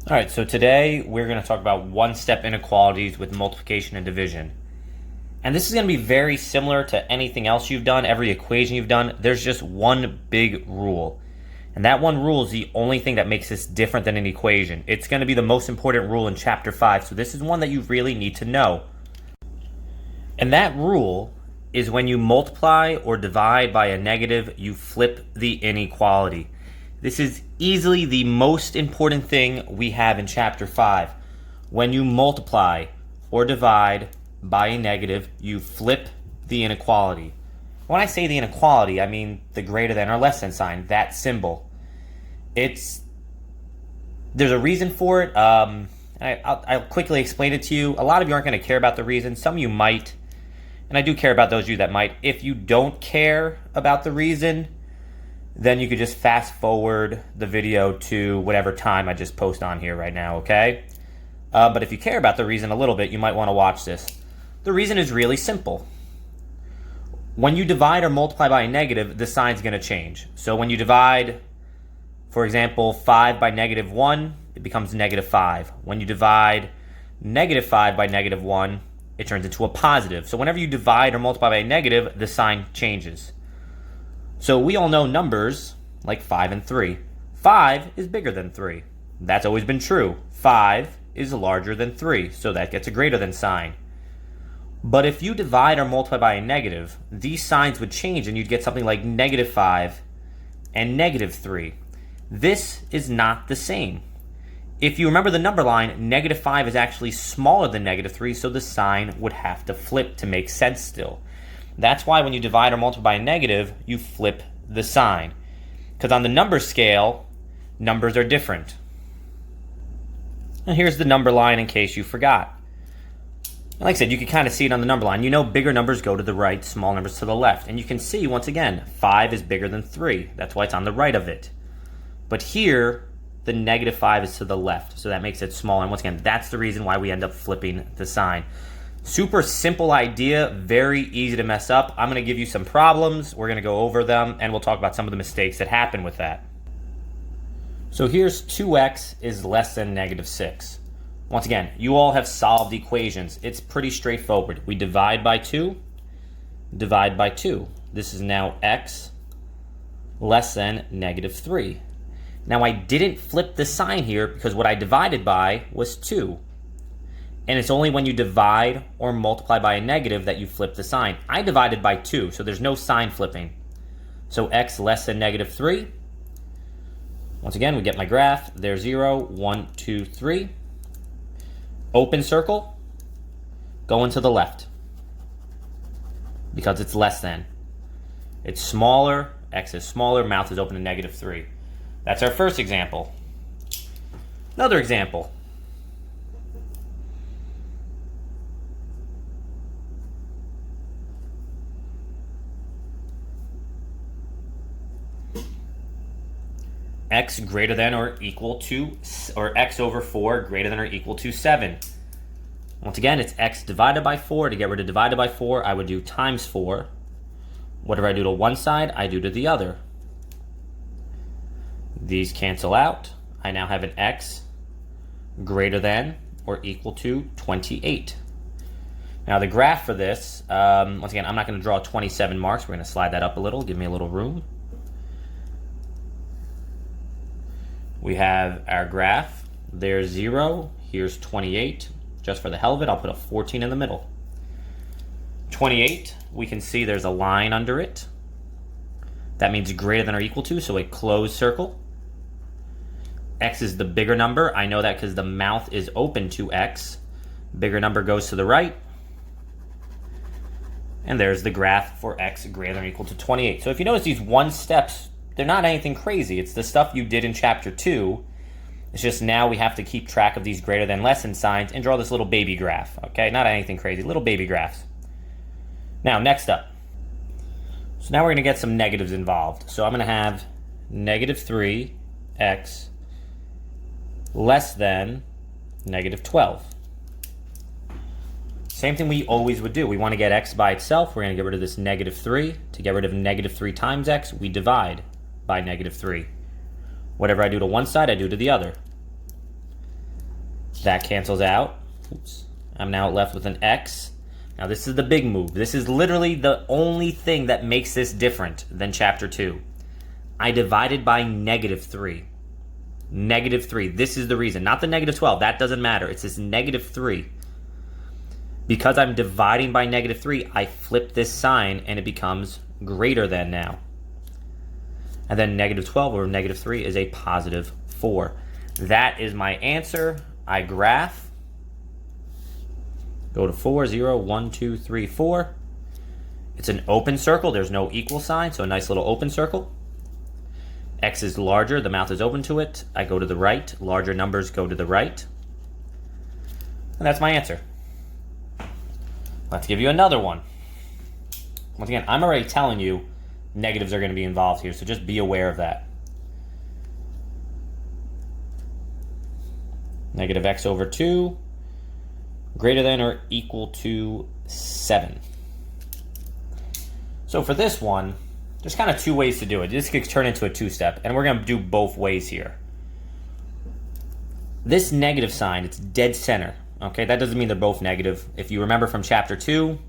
All right, so today we're going to talk about one-step inequalities with multiplication and division. And this is going to be very similar to anything else you've done, every equation you've done. There's just one big rule. And that one rule is the only thing that makes this different than an equation. It's going to be the most important rule in Chapter 5, so this is one that you really need to know. And that rule is when you multiply or divide by a negative, you flip the inequality. This is easily the most important thing we have in Chapter 5. When you multiply or divide by a negative, you flip the inequality. When I say the inequality, I mean the greater than or less than sign, that symbol. There's a reason for it. I'll quickly explain it to you. A lot of you aren't going to care about the reason. Some of you might. And I do care about those of you that might. If you don't care about the reason, then you could just fast forward the video to whatever time I just post on here right now, okay? But if you care about the reason a little bit, you might want to watch this. The reason is really simple. When you divide or multiply by a negative, the sign's going to change. So when you divide, for example, 5 by negative 1, it becomes negative 5. When you divide negative 5 by negative 1, it turns into a positive. So whenever you divide or multiply by a negative, the sign changes. So we all know numbers like 5 and 3. 5 is bigger than 3. That's always been true. 5 is larger than 3, so that gets a greater than sign. But if you divide or multiply by a negative, these signs would change and you'd get something like negative 5 and negative 3. This is not the same. If you remember the number line, negative 5 is actually smaller than negative 3, so the sign would have to flip to make sense still. That's why when you divide or multiply by a negative, you flip the sign. Because on the number scale, numbers are different. And here's the number line in case you forgot. Like I said, you can kind of see it on the number line. You know bigger numbers go to the right, small numbers to the left. And you can see, once again, 5 is bigger than 3. That's why it's on the right of it. But here, the negative 5 is to the left, so that makes it smaller. And once again, that's the reason why we end up flipping the sign. Super simple idea, very easy to mess up. I'm going to give you some problems, we're going to go over them, and we'll talk about some of the mistakes that happen with that. So here's 2x is less than negative 6. Once again, you all have solved equations. It's pretty straightforward. We divide by 2, divide by 2. This is now x less than negative 3. Now I didn't flip the sign here because what I divided by was 2. And it's only when you divide or multiply by a negative that you flip the sign. I divided by 2, so there's no sign flipping. So x less than negative 3. Once again, we get my graph. There's 0, 1, 2, 3. Open circle. Going to the left. Because it's less than. It's smaller. X is smaller. Mouth is open to negative 3. That's our first example. Another example. X greater than or equal to, or x over 4 greater than or equal to 7. Once again, it's x divided by 4. To get rid of divided by 4, I would do times 4. Whatever I do to one side, I do to the other. These cancel out. I now have an x greater than or equal to 28. Now the graph for this, once again, I'm not going to draw 27 marks. We're going to slide that up a little, give me a little room. We have our graph. There's 0. Here's 28. Just for the hell of it, I'll put a 14 in the middle. 28, we can see there's a line under it. That means greater than or equal to, so a closed circle. X is the bigger number. I know that because the mouth is open to x. Bigger number goes to the right. And there's the graph for x greater than or equal to 28. So if you notice these one steps, they're not anything crazy. It's the stuff you did in Chapter 2. It's just now we have to keep track of these greater than less than signs and draw this little baby graph. Okay, not anything crazy, little baby graphs. Now, next up. So now we're going to get some negatives involved. So I'm going to have negative 3x less than negative 12. Same thing we always would do. We want to get x by itself. We're going to get rid of this negative 3. To get rid of negative 3 times x, we divide by negative 3. Whatever I do to one side, I do to the other. That cancels out. Oops. I'm now left with an x. Now this is the big move. This is literally the only thing that makes this different than chapter 2. I divided by -3. -3. This is the reason. Not the -12. That doesn't matter. It's this -3. Because I'm dividing by -3, I flip this sign and it becomes greater than now. And then -12 over -3 is a +4. That is my answer. I graph. Go to 4, 0, 1, 2, 3, 4. It's an open circle. There's no equal sign, so a nice little open circle. X is larger. The mouth is open to it. I go to the right. Larger numbers go to the right. And that's my answer. Let's give you another one. Once again, I'm already telling you negatives are going to be involved here, so just be aware of that. -x/2 greater than or equal to 7. So for this one, there's kind of two ways to do it. This could turn into a two-step, and we're going to do both ways here. This negative sign, it's dead center. Okay, that doesn't mean they're both negative. If you remember from chapter 2,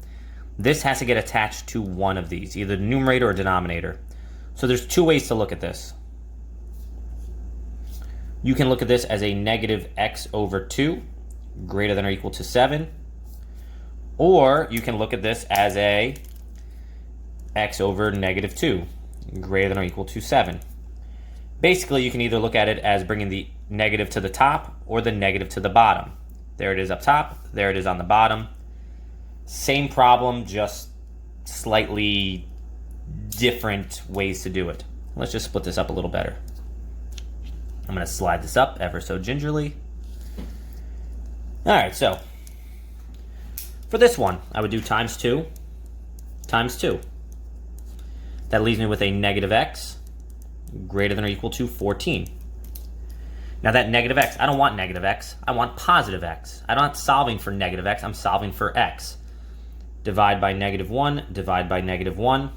this has to get attached to one of these, either the numerator or denominator. So there's two ways to look at this. You can look at this as a -x/2 greater than or equal to 7. Or you can look at this as a x/-2 greater than or equal to 7. Basically, you can either look at it as bringing the negative to the top or the negative to the bottom. There it is up top, there it is on the bottom. Same problem, just slightly different ways to do it. Let's just split this up a little better. I'm going to slide this up ever so gingerly. All right, so for this one, I would do times 2 times 2. That leaves me with a -x greater than or equal to 14. Now that -x, I don't want -x. I want +x. I'm not solving for -x. I'm solving for x. Divide by -1, divide by -1.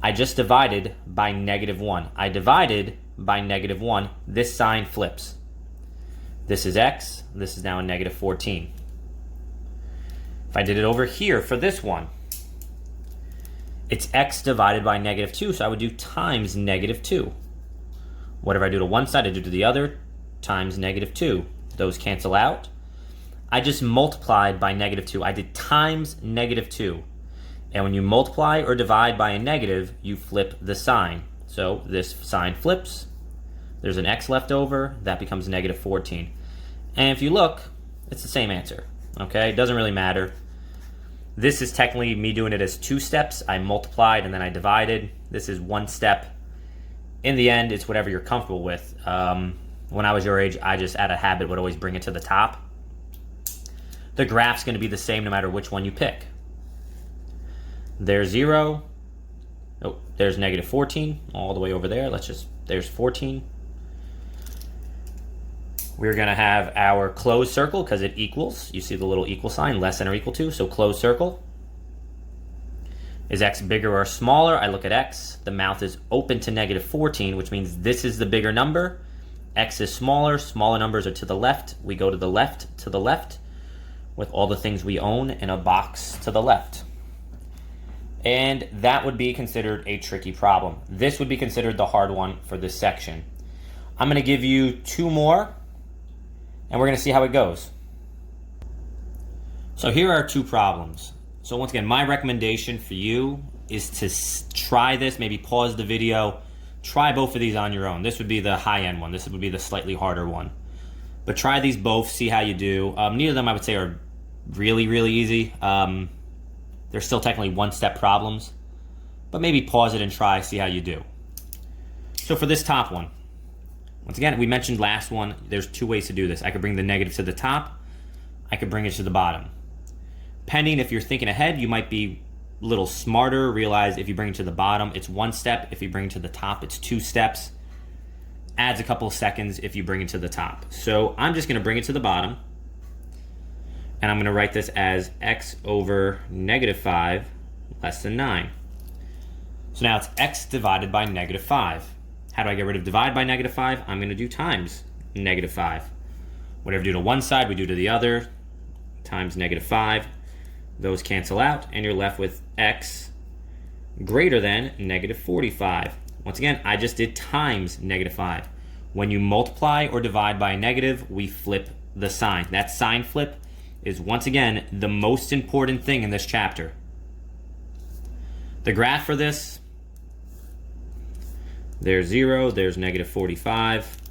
I just divided by -1. I divided by -1. This sign flips. This is x. This is now a -14. If I did it over here for this one, it's x divided by -2, so I would do times -2. Whatever I do to one side, I do to the other, times -2. Those cancel out. I just multiplied by -2. I did times -2. And when you multiply or divide by a negative, you flip the sign. So this sign flips. There's an x left over. That becomes -14. And if you look, it's the same answer. Okay, it doesn't really matter. This is technically me doing it as two steps. I multiplied and then I divided. This is one step. In the end, it's whatever you're comfortable with. When I was your age, I just, out of habit, would always bring it to the top. The graph's going to be the same no matter which one you pick. There's 0. Oh, there's -14 all the way over there. There's 14. We're going to have our closed circle because it equals. You see the little equal sign, less than or equal to, so closed circle. Is x bigger or smaller? I look at x. The mouth is open to -14, which means this is the bigger number. X is smaller. Smaller numbers are to the left. We go to the left, with all the things we own in a box to the left. And that would be considered a tricky problem. This would be considered the hard one for this section. I'm going to give you two more, and we're going to see how it goes. So here are two problems. So once again, my recommendation for you is to try this, maybe pause the video, try both of these on your own. This would be the high-end one. This would be the slightly harder one. But try these both, see how you do. Neither of them, I would say, are really, really easy. They're still technically one-step problems. But maybe pause it and try, see how you do. So for this top one, once again, we mentioned last one, there's two ways to do this. I could bring the negative to the top. I could bring it to the bottom. Depending if you're thinking ahead, you might be a little smarter, realize if you bring it to the bottom, it's one step. If you bring it to the top, it's two steps. Adds a couple of seconds if you bring it to the top. So I'm just going to bring it to the bottom. And I'm going to write this as x/-5 less than 9. So now it's x divided by -5. How do I get rid of divide by -5? I'm going to do times -5. Whatever we do to one side, we do to the other, times -5. Those cancel out, and you're left with x greater than -45. Once again, I just did times -5. When you multiply or divide by a negative, we flip the sign. That sign flip is, once again, the most important thing in this chapter. The graph for this, there's 0, there's -45.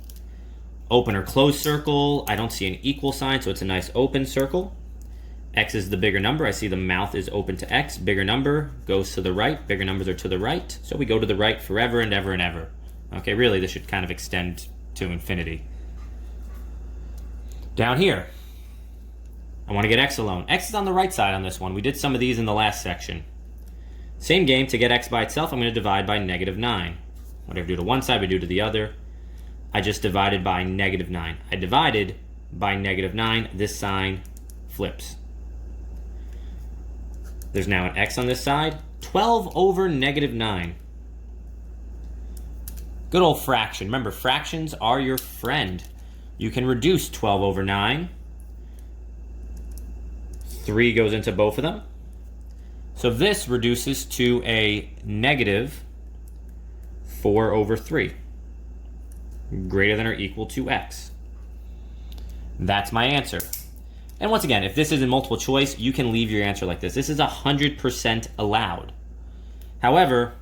Open or closed circle, I don't see an equal sign, so it's a nice open circle. X is the bigger number. I see the mouth is open to X. Bigger number goes to the right. Bigger numbers are to the right. So we go to the right forever and ever and ever. Okay, really, this should kind of extend to infinity. Down here, I want to get X alone. X is on the right side on this one. We did some of these in the last section. Same game. To get X by itself, I'm going to divide by -9. Whatever we do to one side, we do to the other. I just divided by -9. I divided by -9. This sign flips. There's now an X on this side. 12 over -9. Good old fraction. Remember, fractions are your friend. You can reduce 12 over 9. 3 goes into both of them. So this reduces to a -4 over 3. Greater than or equal to X. That's my answer. And once again, if this isn't multiple choice, you can leave your answer like this. This is 100% allowed. However,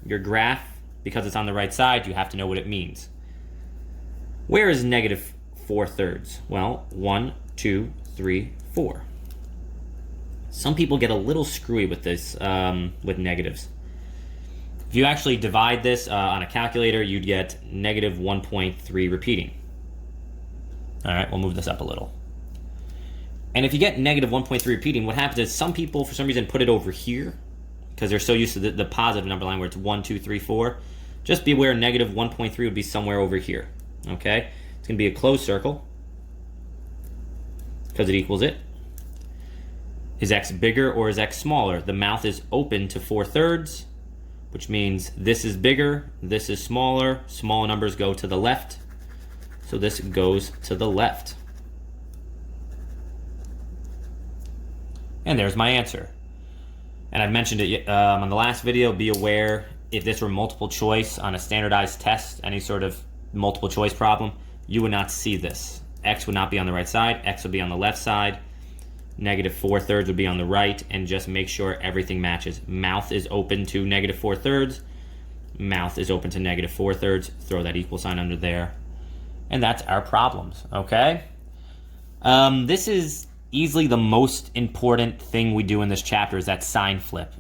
your graph, because it's on the right side, you have to know what it means. Where is -4/3? Well, 1, 2, 3, 4. Some people get a little screwy with this, with negatives. If you actually divide this on a calculator, you'd get -1.3 repeating. All right, we'll move this up a little. And if you get -1.3 repeating, what happens is some people, for some reason, put it over here because they're so used to the positive number line where it's 1, 2, 3, 4. Just be aware -1.3 would be somewhere over here. Okay? It's going to be a closed circle because it equals it. Is X bigger or is X smaller? The mouth is open to 4/3, which means this is bigger, this is smaller. Small numbers go to the left. So this goes to the left. And there's my answer. And I've mentioned it on the last video. Be aware, if this were multiple choice on a standardized test, any sort of multiple choice problem, you would not see this. X would not be on the right side. X would be on the left side. -4/3 would be on the right. And just make sure everything matches. Mouth is open to -4/3. Mouth is open to -4/3. Throw that equal sign under there. And that's our problems, okay? This is easily the most important thing we do in this chapter, is that sign flip.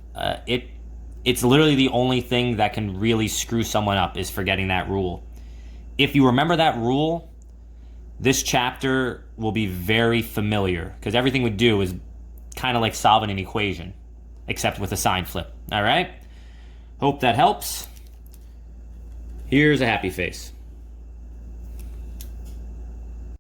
It's literally the only thing that can really screw someone up, is forgetting that rule. If you remember that rule, this chapter will be very familiar, because everything we do is kind of like solving an equation, except with a sign flip. All right? Hope that helps. Here's a happy face.